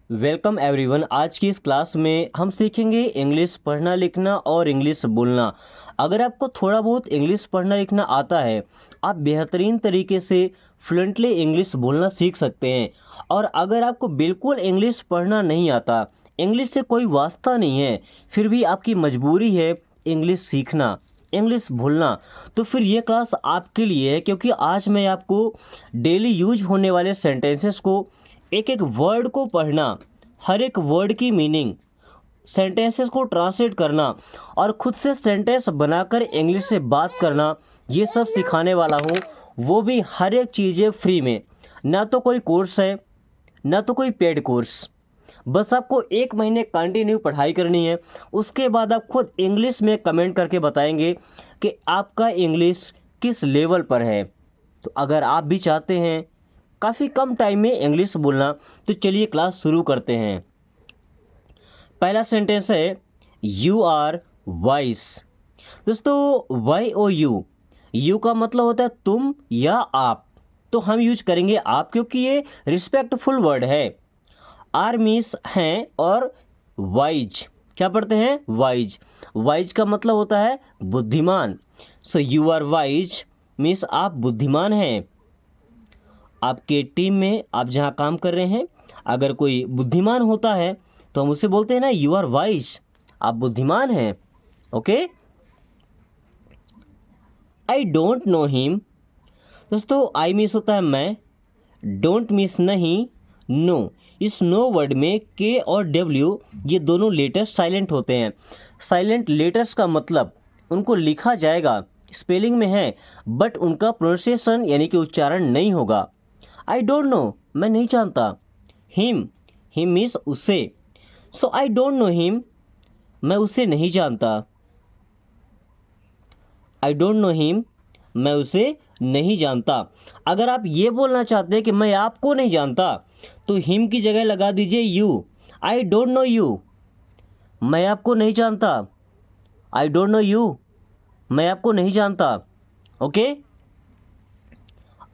Welcome everyone. आज की इस क्लास में हम सीखेंगे इंग्लिश पढ़ना लिखना और इंग्लिश बोलना। अगर आपको थोड़ा बहुत इंग्लिश पढ़ना लिखना आता है, आप बेहतरीन तरीके से फ्लुएंटली इंग्लिश बोलना सीख सकते हैं। और अगर आपको बिल्कुल इंग्लिश पढ़ना नहीं आता, इंग्लिश से कोई वास्ता नहीं है, फिर भी आपकी मजबूरी है इंग्लिश सीखना, इंग्लिश बोलना, तो फिर ये क्लास आपके लिए है। क्योंकि आज मैं आपको डेली यूज होने वाले सेंटेंसेस को, एक एक वर्ड को पढ़ना, हर एक वर्ड की मीनिंग, सेंटेंसेस को ट्रांसलेट करना और खुद से सेंटेंस बनाकर इंग्लिश से बात करना, ये सब सिखाने वाला हूँ। वो भी हर एक चीज़ें फ्री में। ना तो कोई कोर्स है, ना तो कोई पेड कोर्स। बस आपको 1 महीने कंटिन्यू पढ़ाई करनी है। उसके बाद आप खुद इंग्लिश में कमेंट करके बताएंगे कि आपका इंग्लिश किस लेवल पर है। तो अगर आप भी चाहते हैं काफ़ी कम टाइम में इंग्लिश बोलना, तो चलिए क्लास शुरू करते हैं। पहला सेंटेंस है यू आर वाइस। दोस्तों, वाई ओ यू का मतलब होता है तुम या आप, तो हम यूज करेंगे आप क्योंकि ये रिस्पेक्टफुल वर्ड है। आर मीन्स हैं और वाइज क्या पढ़ते हैं? वाइज। वाइज का मतलब होता है बुद्धिमान। So you are wise means आप बुद्धिमान हैं। आपके टीम में आप जहाँ काम कर रहे हैं, अगर कोई बुद्धिमान होता है तो हम उसे बोलते हैं ना, यू आर वाइज, आप बुद्धिमान हैं। Okay. I don't know him. दोस्तों, आई मीन्स होता है मैं, डोंट मीन्स नहीं, नो। इस नो वर्ड में के और डब्ल्यू ये दोनों लेटर्स साइलेंट होते हैं। साइलेंट लेटर्स का मतलब उनको लिखा जाएगा, स्पेलिंग में है, बट उनका प्रोनाउंसिएशन यानी कि उच्चारण नहीं होगा। आई डोंट नो, मैं नहीं जानता। हिम, हिम मीन्स उसे। सो आई डोंट नो हिम, मैं उसे नहीं जानता। आई डोंट नो हिम, मैं उसे नहीं जानता। अगर आप ये बोलना चाहते हैं कि मैं आपको नहीं जानता, तो हिम की जगह लगा दीजिए you. I don't know you, मैं आपको नहीं जानता। आई डोंट नो यू, मैं आपको नहीं जानता। Okay.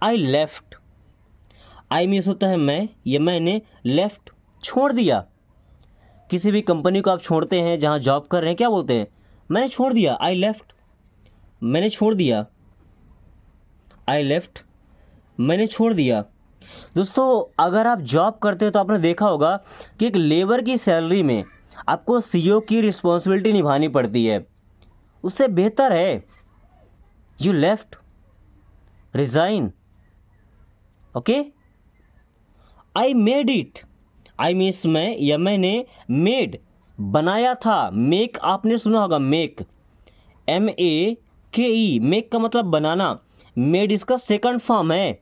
I left. I means होता है मैं, ये मैंने, लेफ्ट छोड़ दिया। किसी भी कंपनी को आप छोड़ते हैं, जहाँ जॉब कर रहे हैं, क्या बोलते हैं? मैंने छोड़ दिया, आई लेफ्ट। मैंने छोड़ दिया, आई लेफ्ट, मैंने छोड़ दिया। दोस्तों, अगर आप जॉब करते हैं तो आपने देखा होगा कि एक लेबर की सैलरी में आपको सीईओ की रिस्पॉन्सिबिलिटी निभानी पड़ती है। उससे बेहतर है you left, resign. Okay. I made it. I means मैं या मैंने, मेड बनाया था। मेक आपने सुना होगा, मेक, MEKE, मेक का मतलब बनाना। मेड इसका सेकंड फॉर्म है।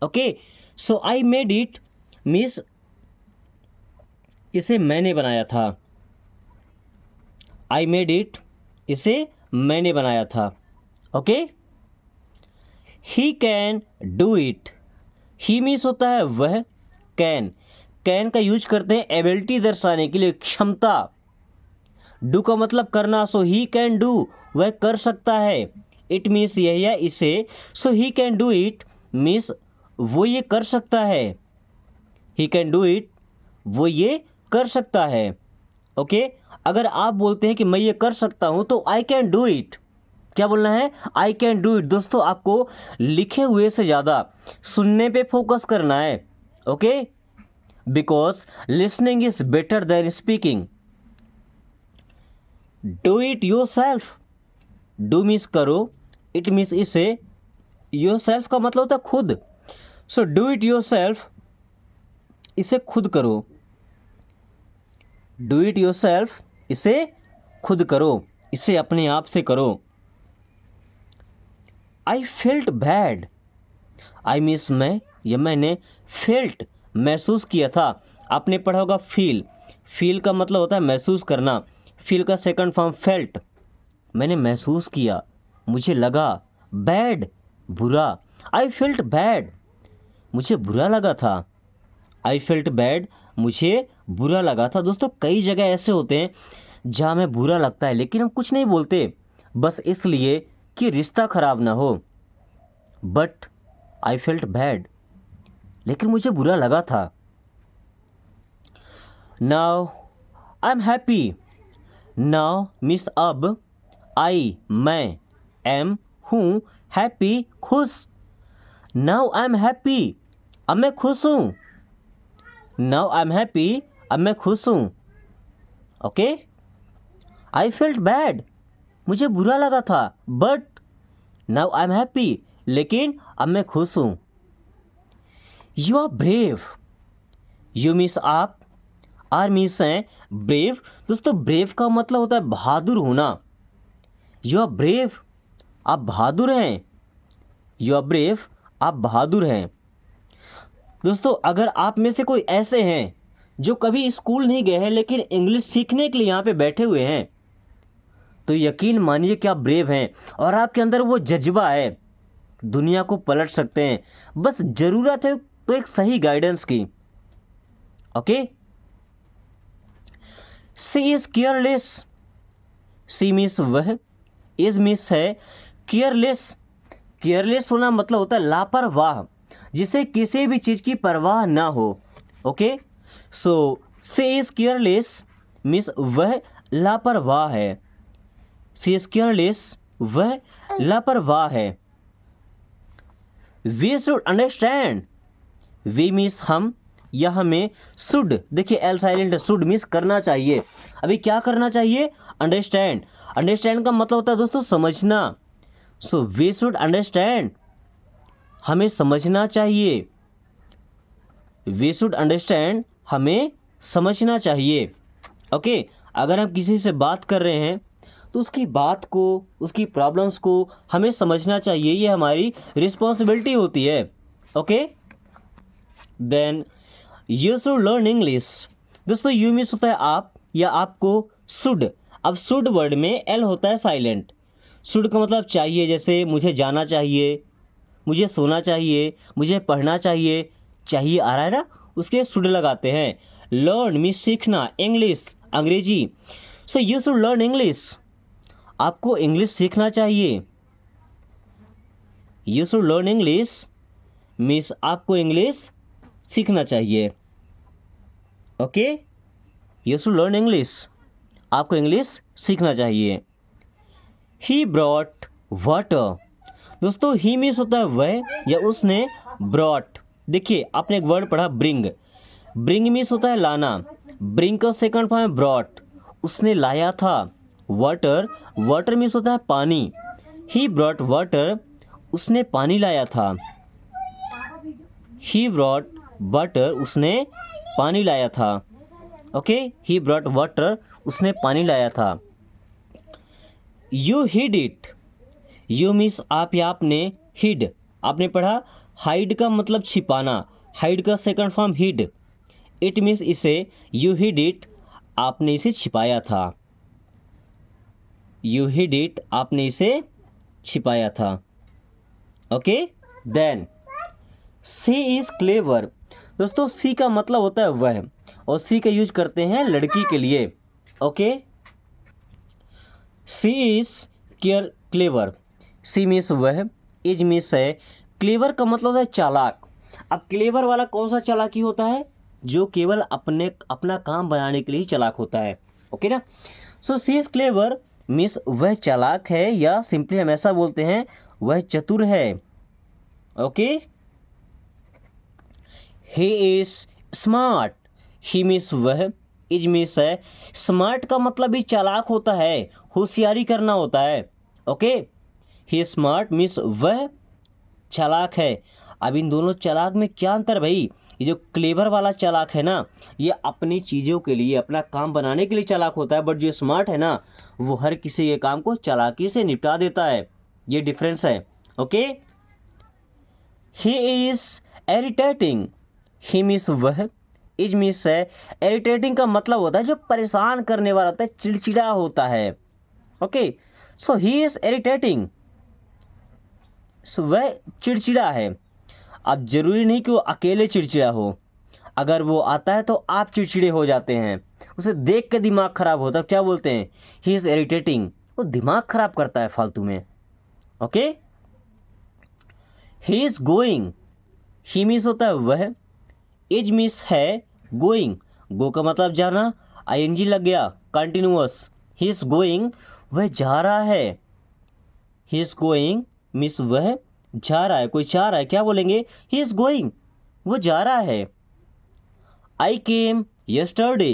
Okay. So I made it means इसे मैंने बनाया था। आई मेड इट, इसे मैंने बनाया था। Okay. He can do it. He means होता है वह, कैन, कैन का यूज करते हैं एबिलिटी दर्शाने के लिए, क्षमता। डू का मतलब करना, सो ही कैन डू, वह कर सकता है। इट मीन्स यह या इसे, so he can do it means वो ये कर सकता है। ही कैन डू इट, वो ये कर सकता है। ओके। अगर आप बोलते हैं कि मैं ये कर सकता हूँ, तो आई कैन डू इट, क्या बोलना है? I can do it. दोस्तों, आपको लिखे हुए से ज़्यादा सुनने पे फोकस करना है। Okay. Because listening is better than speaking. Do it your self. Do means करो, इट मीन्स इसे, योर सेल्फ का मतलब होता है खुद। So do it your self, इसे खुद करो। डू इट योर सेल्फ, इसे खुद करो, इसे अपने आप से करो। I felt bad. I means मैं या मैंने, फेल्ट महसूस किया था। आपने पढ़ा होगा फील, फील का मतलब होता है महसूस करना। फील का सेकंड फॉर्म फेल्ट, मैंने महसूस किया, मुझे लगा। बैड बुरा, आई फेल्ट बैड, मुझे बुरा लगा था। आई फेल्ट बैड, मुझे बुरा लगा था। दोस्तों, कई जगह ऐसे होते हैं जहाँ हमें बुरा लगता है, लेकिन हम कुछ नहीं बोलते, बस इसलिए कि रिश्ता ख़राब ना हो। बट आई फेल्ट बैड, लेकिन मुझे बुरा लगा था। Now I am happy. Now means अब, आई मैं, एम हूँ, हैप्पी खुश। नाउ आई एम हैप्पी, अब मैं खुश हूँ। नाउ आई एम हैप्पी, अब मैं खुश हूँ। ओके। आई फेल्ट बैड, मुझे बुरा लगा था, but now I am happy, लेकिन अब मैं खुश हूँ। You are brave, you means आप, आर मीन्स है ब्रेव। दोस्तों ब्रेव का मतलब होता है बहादुर होना। यू आर ब्रेव, आप बहादुर हैं। यू आर ब्रेव, आप बहादुर हैं। दोस्तों अगर आप में से कोई ऐसे हैं जो कभी स्कूल नहीं गए हैं लेकिन इंग्लिश सीखने के लिए यहाँ पे बैठे हुए हैं, तो यकीन मानिए कि आप ब्रेव हैं और आपके अंदर वो जज्बा है, दुनिया को पलट सकते हैं। बस ज़रूरत है तो एक सही गाइडेंस की। Okay. She is careless, she means वह, इज मीन्स है केयरलेस। केयरलेस होना मतलब होता है लापरवाह, जिसे किसी भी चीज़ की परवाह ना हो। Okay. So she is careless means वह लापरवाह है। सी इज़ केयरलेस, वह लापरवाह है। We should understand, we means हम या हमें, शुड देखिए एल साइलेंट, शुड मीन्स करना चाहिए। अभी क्या करना चाहिए? अंडरस्टैंड। अंडरस्टैंड का मतलब होता है दोस्तों समझना। सो वी शुड अंडरस्टैंड, हमें समझना चाहिए। वी शुड अंडरस्टैंड, हमें समझना चाहिए। ओके। अगर हम किसी से बात कर रहे हैं तो उसकी बात को, उसकी प्रॉब्लम्स को हमें समझना चाहिए, ये हमारी रिस्पॉन्सिबिलिटी होती है। Okay. Then you should learn English. दोस्तों यू मीन्स होता है आप या आपको, शुड, अब शुड वर्ड में एल होता है साइलेंट। शुड का मतलब चाहिए, जैसे मुझे जाना चाहिए, मुझे सोना चाहिए, मुझे पढ़ना चाहिए, चाहिए आ रहा है ना, उसके शुड लगाते हैं। लर्न मीन्स सीखना, इंग्लिश अंग्रेजी। So you should learn English, आपको इंग्लिश सीखना चाहिए। You should learn English means आपको इंग्लिश सीखना चाहिए। Okay. You should learn English, आपको इंग्लिश सीखना चाहिए। He brought water. दोस्तों ही मीन्स होता है वह या उसने, ब्रॉट देखिए आपने एक वर्ड पढ़ा ब्रिंग, ब्रिंग मीन्स होता है लाना, ब्रिंग का सेकंड फॉर्म है ब्रॉट, उसने लाया था। वाटर, वाटर मीन्स होता है पानी, ही ब्रॉट वाटर, उसने पानी लाया था। ही ब्रॉट वाटर, उसने पानी लाया था। ओके। ही ब्रॉट वाटर, उसने पानी लाया था। You hid it, you means आप या आपने, हिड आपने पढ़ा, हाइड का मतलब छिपाना, हाइड का second form hid, it means इसे, यू हिड इट, आपने इसे छिपाया था। यू हिड इट, आपने इसे छिपाया था। Okay. Then she is clever. दोस्तों सी का मतलब होता है वह, और सी का यूज करते हैं लड़की के लिए। Okay. She is clever, she means वह, इज मीन्स है, क्लेवर का मतलब होता है चालाक। अब क्लेवर वाला कौन सा चालाकी होता है? जो केवल अपना काम बनाने के लिए ही चालाक होता है। ओके ना। सो सी इज़ क्लेवर मीन्स वह चालाक है, या सिंपली हम ऐसा बोलते हैं वह चतुर है। Okay. He is smart, he means वह, इज मीन्स है, स्मार्ट का मतलब भी चालाक होता है, होशियारी करना होता है। ओके। ही स्मार्ट मीन्स वह चालाक है। अब इन दोनों चालाक में क्या अंतर भाई? ये जो क्लेवर वाला चालाक है ना, ये अपनी चीज़ों के लिए, अपना काम बनाने के लिए चालाक होता है, बट जो स्मार्ट है ना, वो हर किसी के काम को चालाकी से निपटा देता है। ये डिफरेंस है। Okay. He is irritating, he means वह, इज मीन्स है, इरिटेटिंग का मतलब होता है जो परेशान करने वाला होता है, चिड़चिड़ा होता है। Okay. So he is irritating, so वह चिड़चिड़ा है। अब जरूरी नहीं कि वो अकेले चिड़चिड़ा हो, अगर वो आता है तो आप चिड़चिड़े हो जाते हैं, उसे देख के दिमाग खराब होता है, क्या बोलते हैं? ही इज़ इरिटेटिंग, वो दिमाग खराब करता है फालतू में। Okay. He is going, he means होता है वह, इज मीन्स है गोइंग, गो का मतलब जाना, आईएनजी लग गया, कंटिन्यूअस। ही इज गोइंग, वह जा रहा है। ही इज गोइंग मीन्स वह जा रहा है, कोई जा रहा है, क्या बोलेंगे? ही इज गोइंग, वो जा रहा है। आई केम यस्टरडे,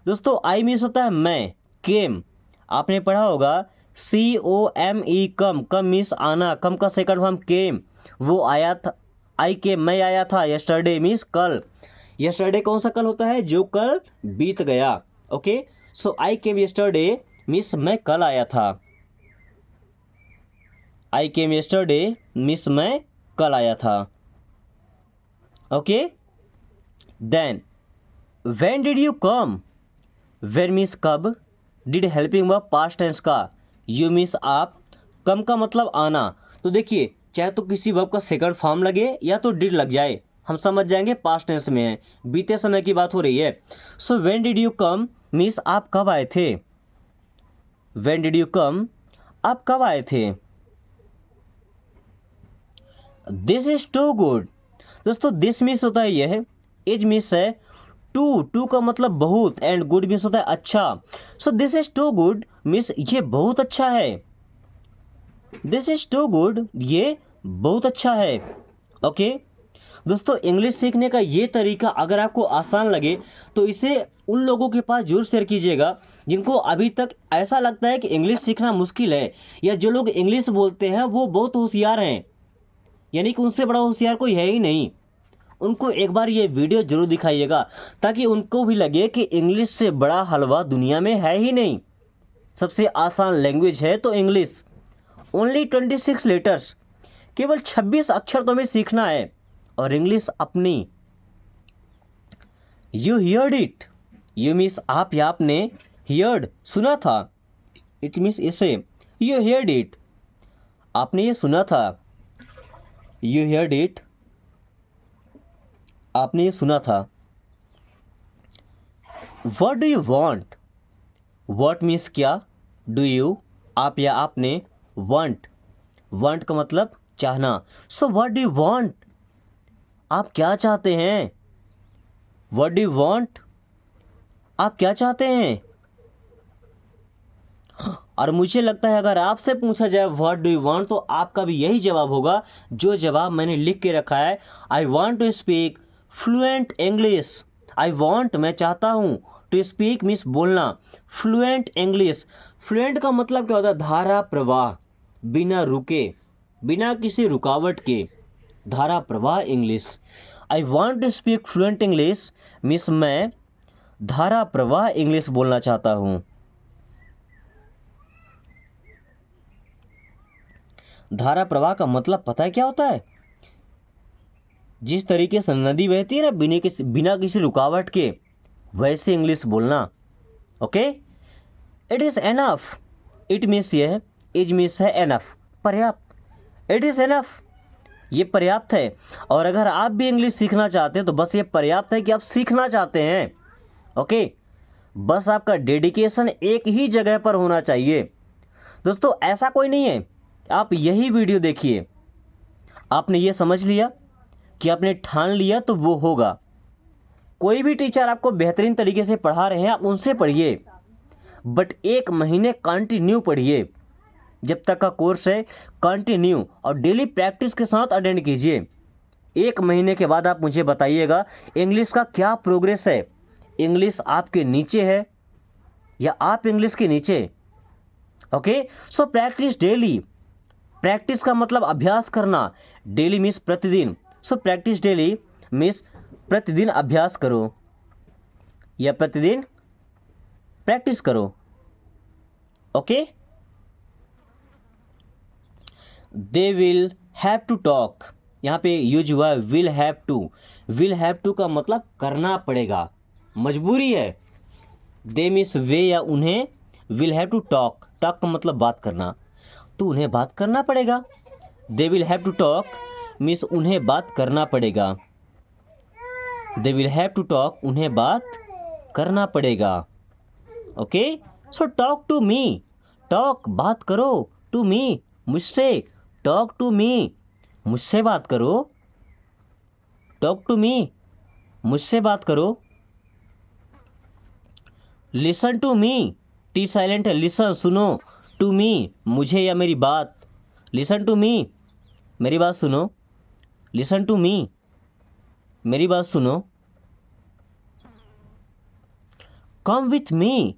दोस्तों आई मीन्स होता है मैं, केम आपने पढ़ा होगा COME, कम, कम मीन्स आना, कम का सेकंड फॉर्म केम, वो आया था। आई केम मैं आया था, यस्टरडे मीन्स कल। यस्टरडे कौन सा कल होता है? जो कल बीत गया। ओके, सो आई केम यस्टरडे मीन्स मैं कल आया था। आई केम यस्टरडे मीन्स मैं कल आया था। Okay, then when did you come, when means कब, did helping verb past tense का, यू मीन्स आप, कम का मतलब आना। तो देखिए, चाहे तो किसी वर्ब का सेकंड फॉर्म लगे या तो डिड लग जाए, हम समझ जाएंगे पास्ट टेंस में है, बीते समय की बात हो रही है। So when did you come means आप कब आए थे। व्हेन डिड यू कम, आप कब आए थे। दिस इज टू गुड, दोस्तों दिस मीन्स होता है यह, इज मीन्स है टू, टू का मतलब बहुत, एंड गुड मीन्स होता है अच्छा। So this is too good means ये बहुत अच्छा है। दिस इज टू गुड, ये बहुत अच्छा है। ओके दोस्तों, इंग्लिश सीखने का ये तरीका अगर आपको आसान लगे तो इसे उन लोगों के पास जरूर शेयर कीजिएगा जिनको अभी तक ऐसा लगता है कि इंग्लिश सीखना मुश्किल है, या जो लोग इंग्लिश बोलते हैं वो बहुत होशियार हैं, यानी कि उनसे बड़ा होशियार कोई है ही नहीं। उनको एक बार ये वीडियो जरूर दिखाइएगा ताकि उनको भी लगे कि इंग्लिश से बड़ा हलवा दुनिया में है ही नहीं। सबसे आसान लैंग्वेज है तो इंग्लिश। ओनली 26 लेटर्स, केवल 26 अक्षर तो हमें सीखना है, और इंग्लिश अपनी। You heard it, you means आप या आपने, हियर्ड सुना था, इट मीन्स इसे, यू हियर्ड इट आपने ये सुना था, यू हियर्ड इट आपने ये सुना था। What do you want, what means क्या, डू यू आप या आपने, वांट, वांट का मतलब चाहना। So what do you want, आप क्या चाहते हैं। व्हाट डू यू वांट, आप क्या चाहते हैं। और मुझे लगता है अगर आपसे पूछा जाए व्हाट डू यू वांट तो आपका भी यही जवाब होगा जो जवाब मैंने लिख के रखा है। I want to speak fluent English, I want मैं चाहता हूँ, टू स्पीक मीन्स बोलना, फ्लुएंट इंग्लिश। फ्लुएंट का मतलब क्या होता है? धारा प्रवाह, बिना रुके, बिना किसी रुकावट के, धारा प्रवाह English. I want to speak fluent English means मैं धारा प्रवाह इंग्लिश बोलना चाहता हूँ। धारा प्रवाह का मतलब पता है क्या होता है? जिस तरीके से नदी बहती है ना बिना किसी रुकावट के, वैसे इंग्लिश बोलना। Okay, it is enough, it means ये है, इज मीन्स है एनफ, पर्याप्त, इट इज़ एनफ ये पर्याप्त है। और अगर आप भी इंग्लिश सीखना चाहते हैं तो बस ये पर्याप्त है कि आप सीखना चाहते हैं। ओके, बस आपका डेडिकेशन एक ही जगह पर होना चाहिए। दोस्तों ऐसा कोई नहीं है, आप यही वीडियो देखिए, आपने ये समझ लिया कि आपने ठान लिया तो वो होगा। कोई भी टीचर आपको बेहतरीन तरीके से पढ़ा रहे हैं आप उनसे पढ़िए, बट 1 महीने कंटिन्यू पढ़िए, जब तक का कोर्स है कंटिन्यू, और डेली प्रैक्टिस के साथ अटेंड कीजिए। 1 महीने के बाद आप मुझे बताइएगा इंग्लिश का क्या प्रोग्रेस है, इंग्लिश आपके नीचे है या आप इंग्लिश के नीचे। Okay, so practice daily, practice का मतलब अभ्यास करना, डेली मीन्स प्रतिदिन, सो प्रैक्टिस डेली मीन्स प्रतिदिन अभ्यास करो या प्रतिदिन प्रैक्टिस करो। Okay, they will have to talk, यहाँ पे यूज हुआ है will have to. Will have to का मतलब करना पड़ेगा, मजबूरी है। दे मीन्स वे या उन्हें, will have to talk, talk का मतलब बात करना, तो उन्हें बात करना पड़ेगा। They will have to talk means उन्हें बात करना पड़ेगा। They will have to talk उन्हें बात करना पड़ेगा। Okay, so talk to me, talk बात करो, टू मी मुझसे, टॉक टू मी मुझसे बात करो, टॉक टू मी मुझसे बात करो। Listen to me, T silent है, लिसन सुनो, टू मी मुझे या मेरी बात, लिसन टू मी मेरी बात सुनो, लिसन टू मी मेरी बात सुनो। Come with me,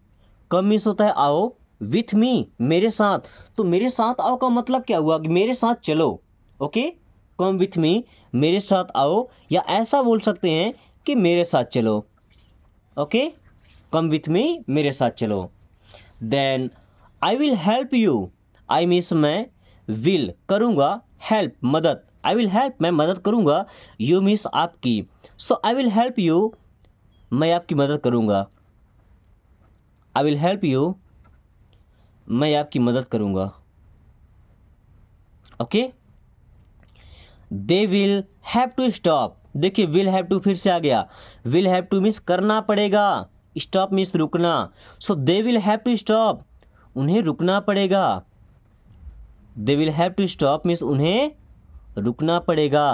come means होता है आओ, विथ मी मेरे साथ, तो मेरे साथ आओ का मतलब क्या हुआ कि मेरे साथ चलो। ओके, कम विथ मी मेरे साथ आओ, या ऐसा बोल सकते हैं कि मेरे साथ चलो। ओके, कम विथ मी मेरे साथ चलो। Then I will help you, I means मैं, विल करूँगा, हेल्प मदद, आई विल हेल्प मैं मदद करूँगा, यू मीन्स आपकी, सो आई विल हेल्प यू मैं आपकी मदद करूँगा, आई विल हेल्प यू मैं आपकी मदद करूँगा। Okay, they will have to stop, देखिए विल हैव टू फिर से आ गया, विल हैव टू मीन्स करना पड़ेगा, स्टॉप मीन्स रुकना, so they will have to stop उन्हें रुकना पड़ेगा, they will have to stop means उन्हें रुकना पड़ेगा।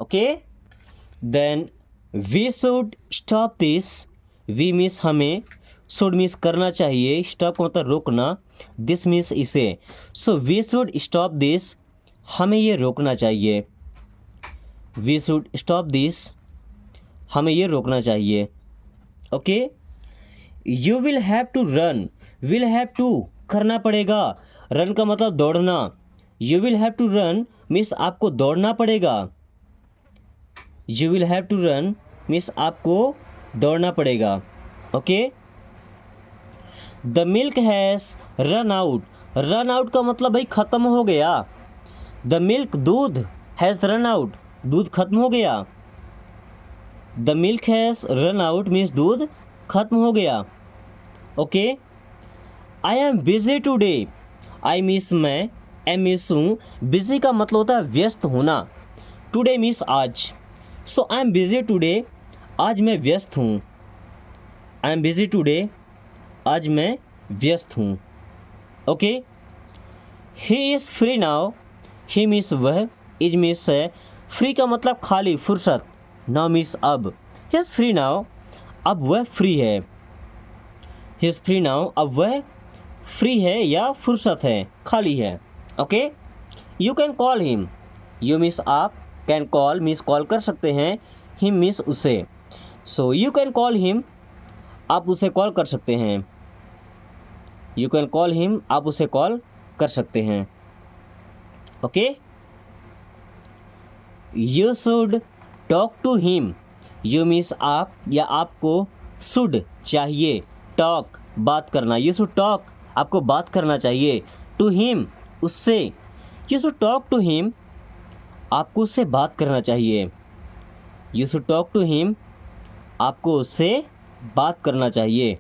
Okay, then we should stop this, we means हमें, शुड मीन्स करना चाहिए, स्टॉप का मतलब रोकना, दिस मीन्स इसे, so we should stop this हमें ये रोकना चाहिए, वी शुड स्टॉप दिस हमें ये रोकना चाहिए। Okay, you will have to run, will have to करना पड़ेगा, रन का मतलब दौड़ना, you will have to run means आपको दौड़ना पड़ेगा, you will have to run means आपको दौड़ना पड़ेगा। Okay, the milk has run out, run out का मतलब भाई ख़त्म हो गया, द मिल्क दूध, हैज़ रन आउट दूध खत्म हो गया, the milk has run out means दूध खत्म हो गया। Okay, I am busy today, I means मैं, एम मीन्स हूँ, बिजी का मतलब होता है व्यस्त होना, टुडे मीन्स आज, सो आई एम बिजी टुडे आज मैं व्यस्त हूँ, आई एम बिजी टुडे आज मैं व्यस्त हूँ। Okay, he is free now, he means वह, इज मीन्स है, फ्री का मतलब खाली फुर्सत, नाउ मीन्स अब, ही इज़ फ्री नाउ अब वह फ्री है, ही इज़ फ्री नाउ अब वह फ्री है या फुर्सत है, खाली है। Okay, you can call him, you means आप, कैन कॉल मीन्स कॉल कर सकते हैं, हिम मीन्स उसे, so you can call him आप उसे कॉल कर सकते हैं, यू कैन कॉल हिम आप उसे कॉल कर सकते हैं। Okay, you should talk to him, you means आप या आपको, शुड चाहिए, टॉक बात करना, यू शुड टॉक आपको बात करना चाहिए, टू हिम उससे, you should talk to him आपको उससे बात करना चाहिए, you should talk to him आपको उससे बात करना चाहिए।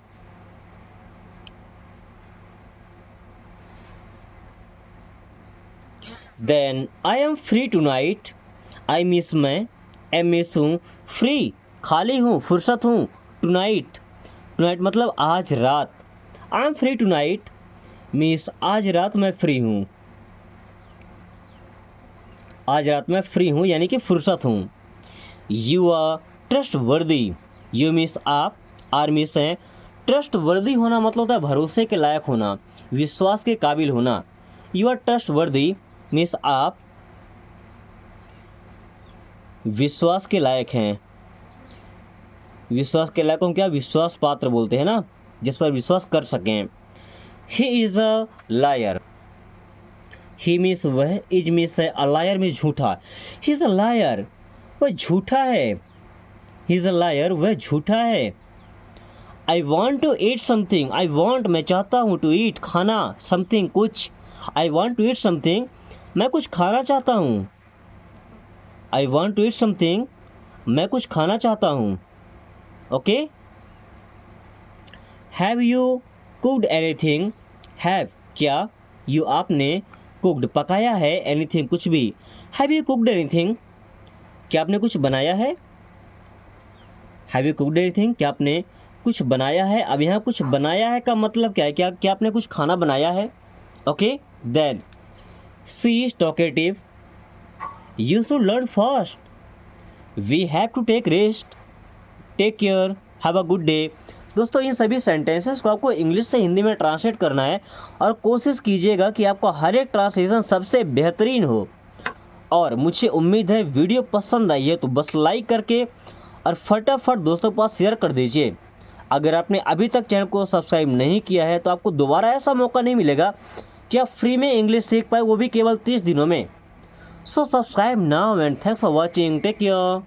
Then I am free tonight, I means मैं, एम मीन्स हूँ, फ्री खाली हूँ फुर्सत हूँ, टू नाइट, टू नाइट मतलब आज रात, I am free tonight means आज रात मैं फ्री हूँ, आज रात मैं फ्री हूँ यानी कि फुर्सत हूँ। यू आर ट्रस्ट वर्दी, यू मीन्स आप, आर मीन्स हैं, ट्रस्ट वर्दी होना मतलब होता है भरोसे के लायक होना, विश्वास के काबिल होना, यू आर ट्रस्ट वर्दी मीन्स आप विश्वास के लायक हैं, विश्वास के लायक को क्या विश्वास पात्र बोलते हैं ना, जिस पर विश्वास कर सकें। He is a liar, he means वह, इज मीन्स है, अ लायर में झूठा, ही इज़ अ लायर वह झूठा है, ही इज़ अ लायर वह झूठा है। I want to eat something, I want मैं चाहता हूँ, टू ईट खाना, समथिंग कुछ, I want to eat something मैं कुछ खाना चाहता हूँ, I want to eat something मैं कुछ खाना चाहता हूँ। Okay, have you cooked anything, have क्या, यू आपने, कुक्ड पकाया है, एनीथिंग कुछ भी, हैव यू कुक्ड एनीथिंग क्या आपने कुछ बनाया है, हैव यू कुक्ड एनीथिंग क्या आपने कुछ बनाया है। अब यहाँ कुछ बनाया है का मतलब क्या है, क्या क्या आपने कुछ खाना बनाया है। Okay, then she is talkative, you should learn fast, we have to take rest, take care, have a good day, दोस्तों इन सभी सेंटेंसेस को आपको इंग्लिश से हिंदी में ट्रांसलेट करना है और कोशिश कीजिएगा कि आपका हर एक ट्रांसलेशन सबसे बेहतरीन हो। और मुझे उम्मीद है वीडियो पसंद आई है तो बस लाइक करके और फटाफट दोस्तों के पास शेयर कर दीजिए। अगर आपने अभी तक चैनल को सब्सक्राइब नहीं किया है तो आपको दोबारा ऐसा मौका नहीं मिलेगा कि आप फ्री में इंग्लिश सीख पाए, वो भी केवल 30 दिनों में। So subscribe now and thanks for watching, take care.